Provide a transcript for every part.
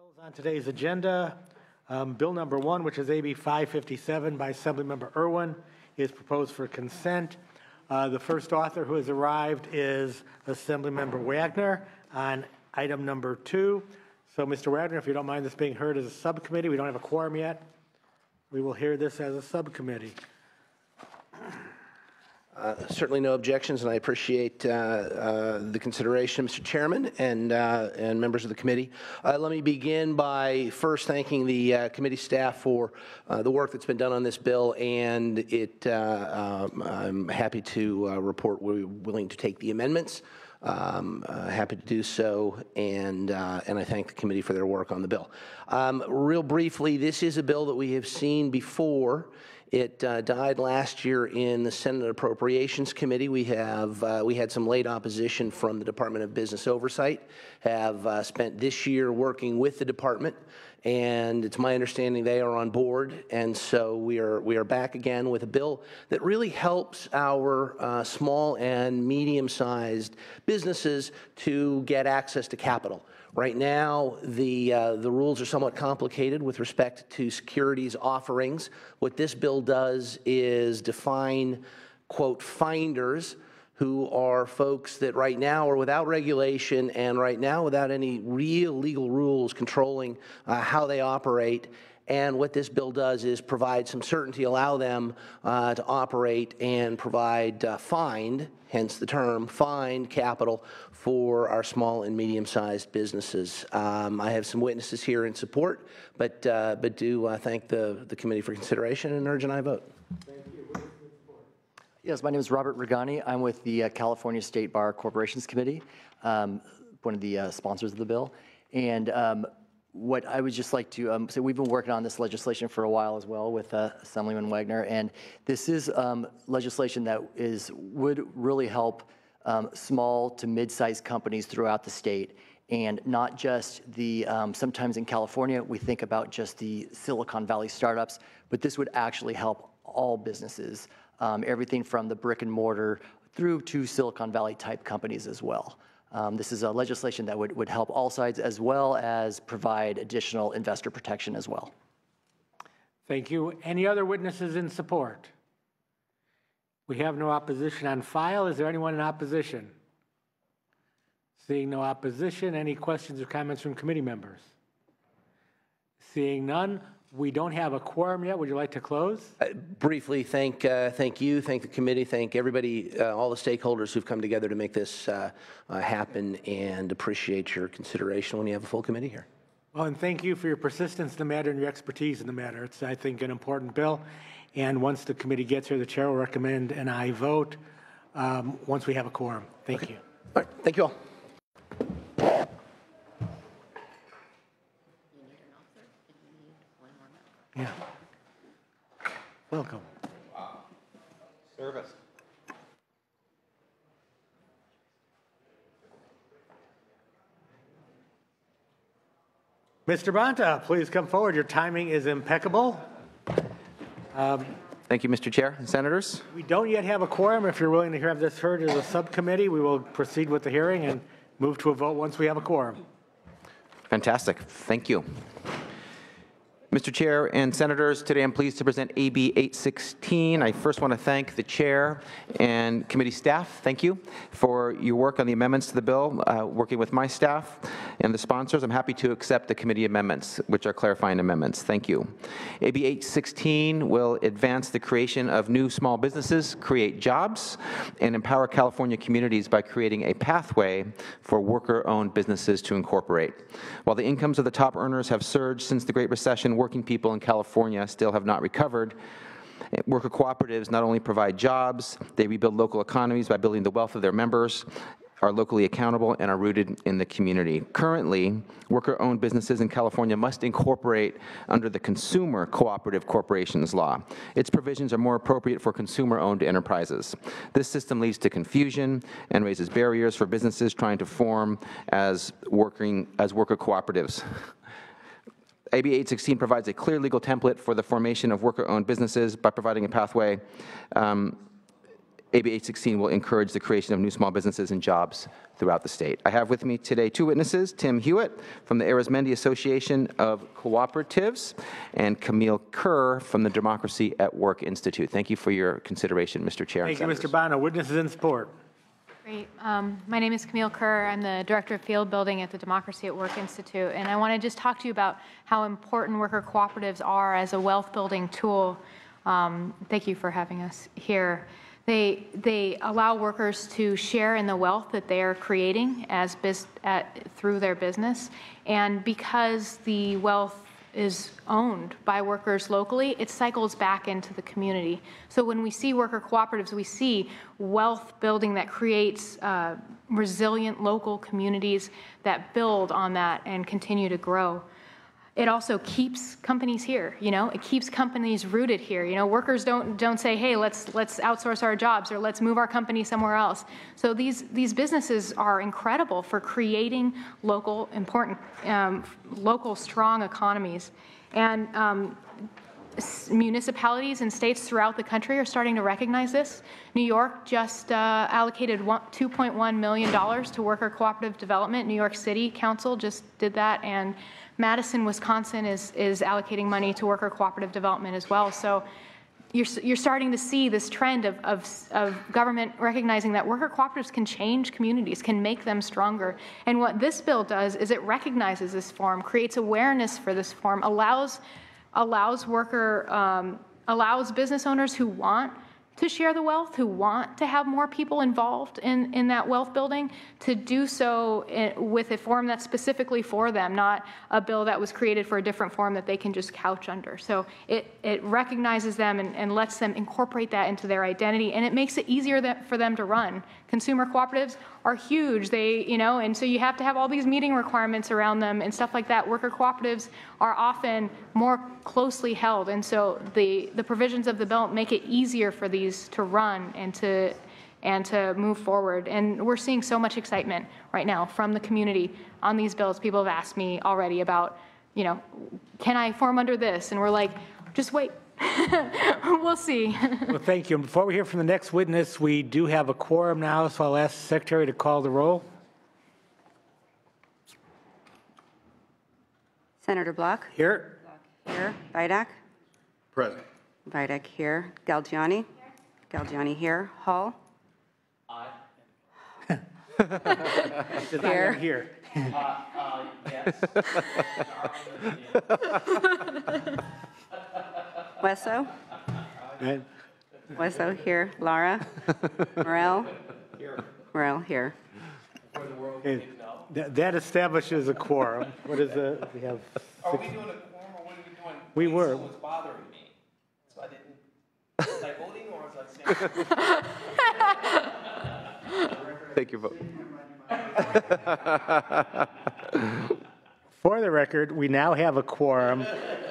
bills on today's agenda. Bill number 1, which is AB 557 by Assemblymember Irwin, is proposed for consent. The first author who has arrived is Assemblymember Wagner on item number 2. So, Mr. Wagner, if you don't mind this being heard as a subcommittee, we don't have a quorum yet. We will hear this as a subcommittee. Certainly no objections, and I appreciate the consideration, Mr. Chairman, and members of the committee. Let me begin by first thanking the committee staff for the work that's been done on this bill, and I'm happy to report we're willing to take the amendments. Happy to do so, and I thank the committee for their work on the bill. Real briefly, this is a bill that we have seen before. It died last year in the Senate Appropriations Committee. We had some late opposition from the Department of Business Oversight. Have spent this year working with the department, and it's my understanding they are on board. And so we are back again with a bill that really helps our small and medium-sized businesses to get access to capital. Right now, the rules are somewhat complicated with respect to securities offerings. What this bill does is define, quote, finders, who are folks that right now are without regulation and right now without any real legal rules controlling how they operate. And what this bill does is provide some certainty, allow them to operate and provide find, hence the term, find capital for our small and medium-sized businesses. I have some witnesses here in support, but do thank the committee for consideration and urge an aye vote. Thank you. Yes, my name is Robert Regani. I'm with the California State Bar Corporations Committee, one of the sponsors of the bill. And what I would just like to say, we've been working on this legislation for a while as well with Assemblyman Wagner, and this is legislation that would really help small to mid-sized companies throughout the state, and not just the, sometimes in California, we think about just the Silicon Valley startups, but this would actually help all businesses, everything from the brick and mortar through to Silicon Valley type companies as well. This is a legislation that would help all sides as well as provide additional investor protection as well. Thank you. Any other witnesses in support? We have no opposition on file. Is there anyone in opposition? Seeing no opposition, any questions or comments from committee members? Seeing none, we don't have a quorum yet. Would you like to close? Briefly, thank you, thank the committee, thank everybody, all the stakeholders who've come together to make this happen, and appreciate your consideration when you have a full committee here. Well, and thank you for your persistence in the matter and your expertise in the matter. It's, I think, an important bill. And once the committee gets here, the chair will recommend an aye vote once we have a quorum. Thank you. All right, thank you all. Yeah. Welcome. Wow. Service. Mr. Bonta, please come forward. Your timing is impeccable. Thank you, Mr. Chair and Senators. We don't yet have a quorum. If you're willing to have this heard as a subcommittee, we will proceed with the hearing and move to a vote once we have a quorum. Fantastic. Thank you. Mr. Chair and Senators, today I'm pleased to present AB 816. I first want to thank the Chair and committee staff, thank you, for your work on the amendments to the bill, working with my staff and the sponsors. I'm happy to accept the committee amendments, which are clarifying amendments. Thank you. AB 816 will advance the creation of new small businesses, create jobs, and empower California communities by creating a pathway for worker-owned businesses to incorporate. While the incomes of the top earners have surged since the Great Recession, working people in California still have not recovered. Worker cooperatives not only provide jobs, they rebuild local economies by building the wealth of their members, are locally accountable, and are rooted in the community. Currently, worker-owned businesses in California must incorporate under the Consumer Cooperative Corporations Law. Its provisions are more appropriate for consumer-owned enterprises. This system leads to confusion and raises barriers for businesses trying to form as worker cooperatives. AB 816 provides a clear legal template for the formation of worker-owned businesses by providing a pathway. AB 816 will encourage the creation of new small businesses and jobs throughout the state. I have with me today two witnesses, Tim Hewitt from the Arizmendi Association of Cooperatives and Camille Kerr from the Democracy at Work Institute. Thank you for your consideration, Mr. Chair. Thank you, Mr. Bono. Witnesses in support. Great. My name is Camille Kerr. I'm the Director of Field Building at the Democracy at Work Institute, and I want to just talk to you about how important worker cooperatives are as a wealth building tool. Thank you for having us here. They allow workers to share in the wealth that they are creating through their business, and because the wealth is owned by workers locally, it cycles back into the community. So when we see worker cooperatives, we see wealth building that creates resilient local communities that build on that and continue to grow. It also keeps companies here, it keeps companies rooted here. Workers don't say, hey, let's outsource our jobs or let's move our company somewhere else. So these businesses are incredible for creating local, important, local strong economies. And municipalities and states throughout the country are starting to recognize this. New York just allocated $2.1 million to worker cooperative development. New York City Council just did that, and Madison, Wisconsin is allocating money to worker cooperative development as well. So you're starting to see this trend of government recognizing that worker cooperatives can change communities, can make them stronger. And what this bill does is it recognizes this form, creates awareness for this form, allows business owners who want to share the wealth, who want to have more people involved in that wealth building, to do so with a form that's specifically for them, not a bill that was created for a different form that they can just couch under. So it recognizes them and lets them incorporate that into their identity, and it makes it easier for them to run. Consumer cooperatives are huge, and so you have to have all these meeting requirements around them and stuff like that. Worker cooperatives are often more closely held, and so the provisions of the bill make it easier for these to run and to move forward. And we're seeing so much excitement right now from the community on these bills. People have asked me already about, can I form under this? And we're like, just wait. We'll see. Well, thank you. And before we hear from the next witness, we do have a quorum now, so I'll ask the Secretary to call the roll. Senator Block? Here. Here. Vidak? Present. Vidak here. Galgiani? Galgiani here. Hall? Aye. Here. Here. Yes. Wesso? Right. Wesso here. Lara? Morel? Here. Morel here. Okay. That establishes a quorum. What is the, we have Are we doing a quorum or what are we doing? We were. It was bothering me. So I didn't. Was I voting or was I saying? Take your vote. For the record, we now have a quorum.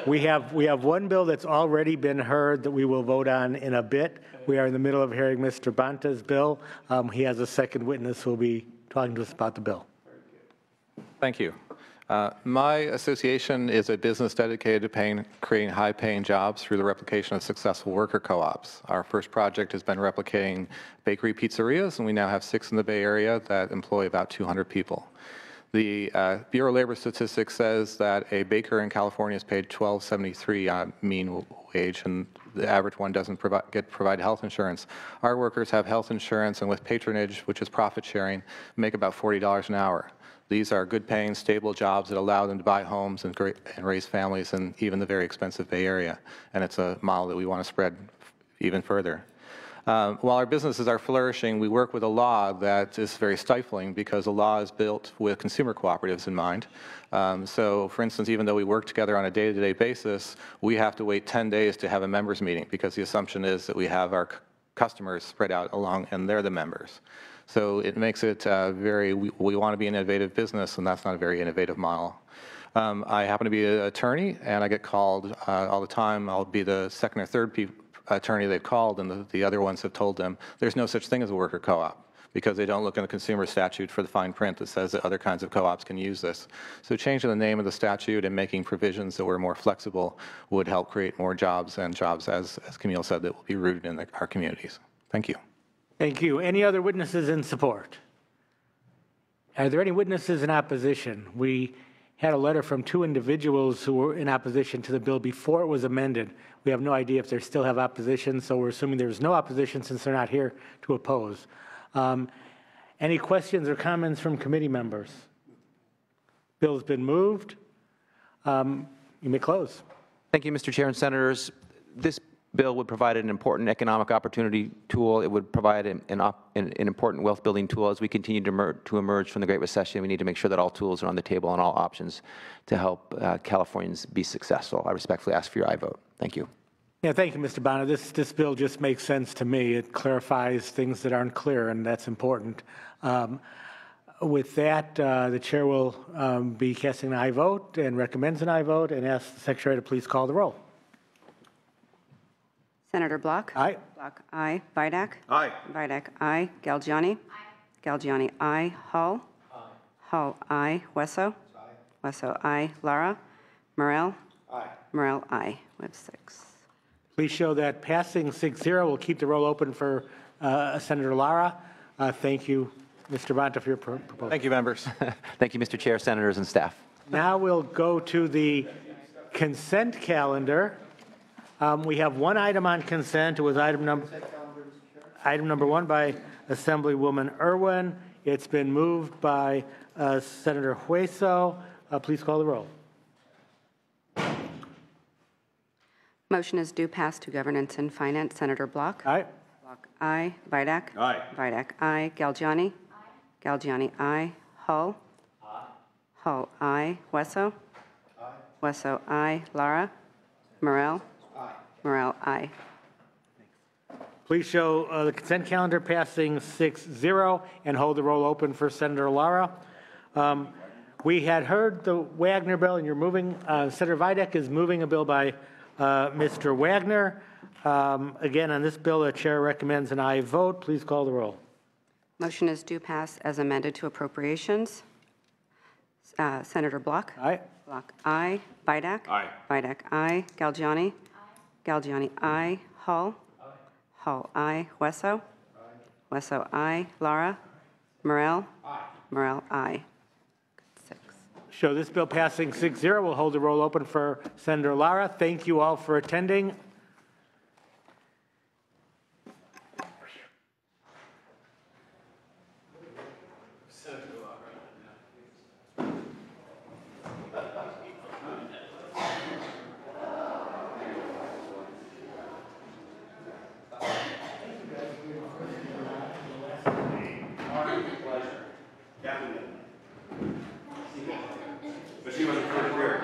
We have one bill that's already been heard that we will vote on in a bit. We are in the middle of hearing Mr. Banta's bill. He has a second witness who will be talking to us about the bill. Thank you. My association is a business dedicated to creating high-paying jobs through the replication of successful worker co-ops. Our first project has been replicating bakery pizzerias, and we now have 6 in the Bay Area that employ about 200 people. The Bureau of Labor Statistics says that a baker in California is paid $12.73 on mean wage, and the average one doesn't provide health insurance. Our workers have health insurance, and with patronage, which is profit sharing, make about $40 an hour. These are good-paying, stable jobs that allow them to buy homes and raise families in even the very expensive Bay Area, and it's a model that we want to spread even further. While our businesses are flourishing, we work with a law that is very stifling because the law is built with consumer cooperatives in mind. So, for instance, even though we work together on a day-to-day basis, we have to wait 10 days to have a members meeting because the assumption is that we have our customers spread out along and they're the members. So it makes it we want to be an innovative business, and that's not a very innovative model. I happen to be an attorney, and I get called all the time. I'll be the second or third attorney they've called, and the other ones have told them there's no such thing as a worker co-op because they don't look in the consumer statute for the fine print that says that other kinds of co-ops can use this. So changing the name of the statute and making provisions that were more flexible would help create more jobs, and jobs, as Camille said, that will be rooted in our communities. Thank you. Thank you. Any other witnesses in support? Are there any witnesses in opposition? We had a letter from 2 individuals who were in opposition to the bill before it was amended. We have no idea if they still have opposition, so we're assuming there's no opposition since they're not here to oppose. Any questions or comments from committee members? Bill's been moved. You may close. Thank you, Mr. Chair and Senators. This bill would provide an important economic opportunity tool. It would provide an important wealth building tool as we continue to emerge from the Great Recession. We need to make sure that all tools are on the table and all options to help Californians be successful. I respectfully ask for your aye vote. Thank you. Yeah, thank you, Mr. Bonner. This bill just makes sense to me. It clarifies things that aren't clear, and that's important. With that, the chair will be casting an aye vote and recommends an aye vote and asks the secretary to please call the roll. Senator Block? Aye. Block, aye. Vidak? Aye. Vidak, aye. Galgiani? Aye. Galgiani, aye. Hull? Aye. Hull, aye. Wesso? Aye. Wesso, aye. Lara? Morel? Aye. Morel, aye. We have 6. Please show that passing 6-0 will keep the roll open for Senator Lara. Thank you, Mr. Bonta, for your proposal. Thank you, members. Thank you, Mr. Chair, Senators, and staff. Now we'll go to the consent calendar. We have one item on consent. It was item number 1 by Assemblywoman Irwin. It's been moved by Senator Hueso. Please call the roll. Motion is due pass to Governance and Finance. Senator Block? Aye. Block, aye. Vidak? Aye. Vidak, aye. Galgiani? Aye. Galgiani, aye. Hull? Aye. Hull, aye. Wesso? Aye. Wesso, aye. Lara? Morel? Aye. Morel, aye. Please show the consent calendar passing 6-0 and hold the roll open for Senator Lara. We had heard the Wagner bill, and you're moving, Senator Vidak is moving a bill by Mr. Wagner. Again, on this bill, the chair recommends an aye vote. Please call the roll. Motion is due pass as amended to appropriations. Senator Block? Aye. Block, aye. Vidak? Aye. Vidak, aye. Galgiani? Aye. Galgiani, aye. Hull? Aye. Hull, aye. Wesso? Aye. Wesso, aye. Lara? Morel? Aye. Morel, aye. 6. Show this bill passing 6-0. We'll hold the roll open for Senator Lara. Thank you all for attending. But she wasn't first here.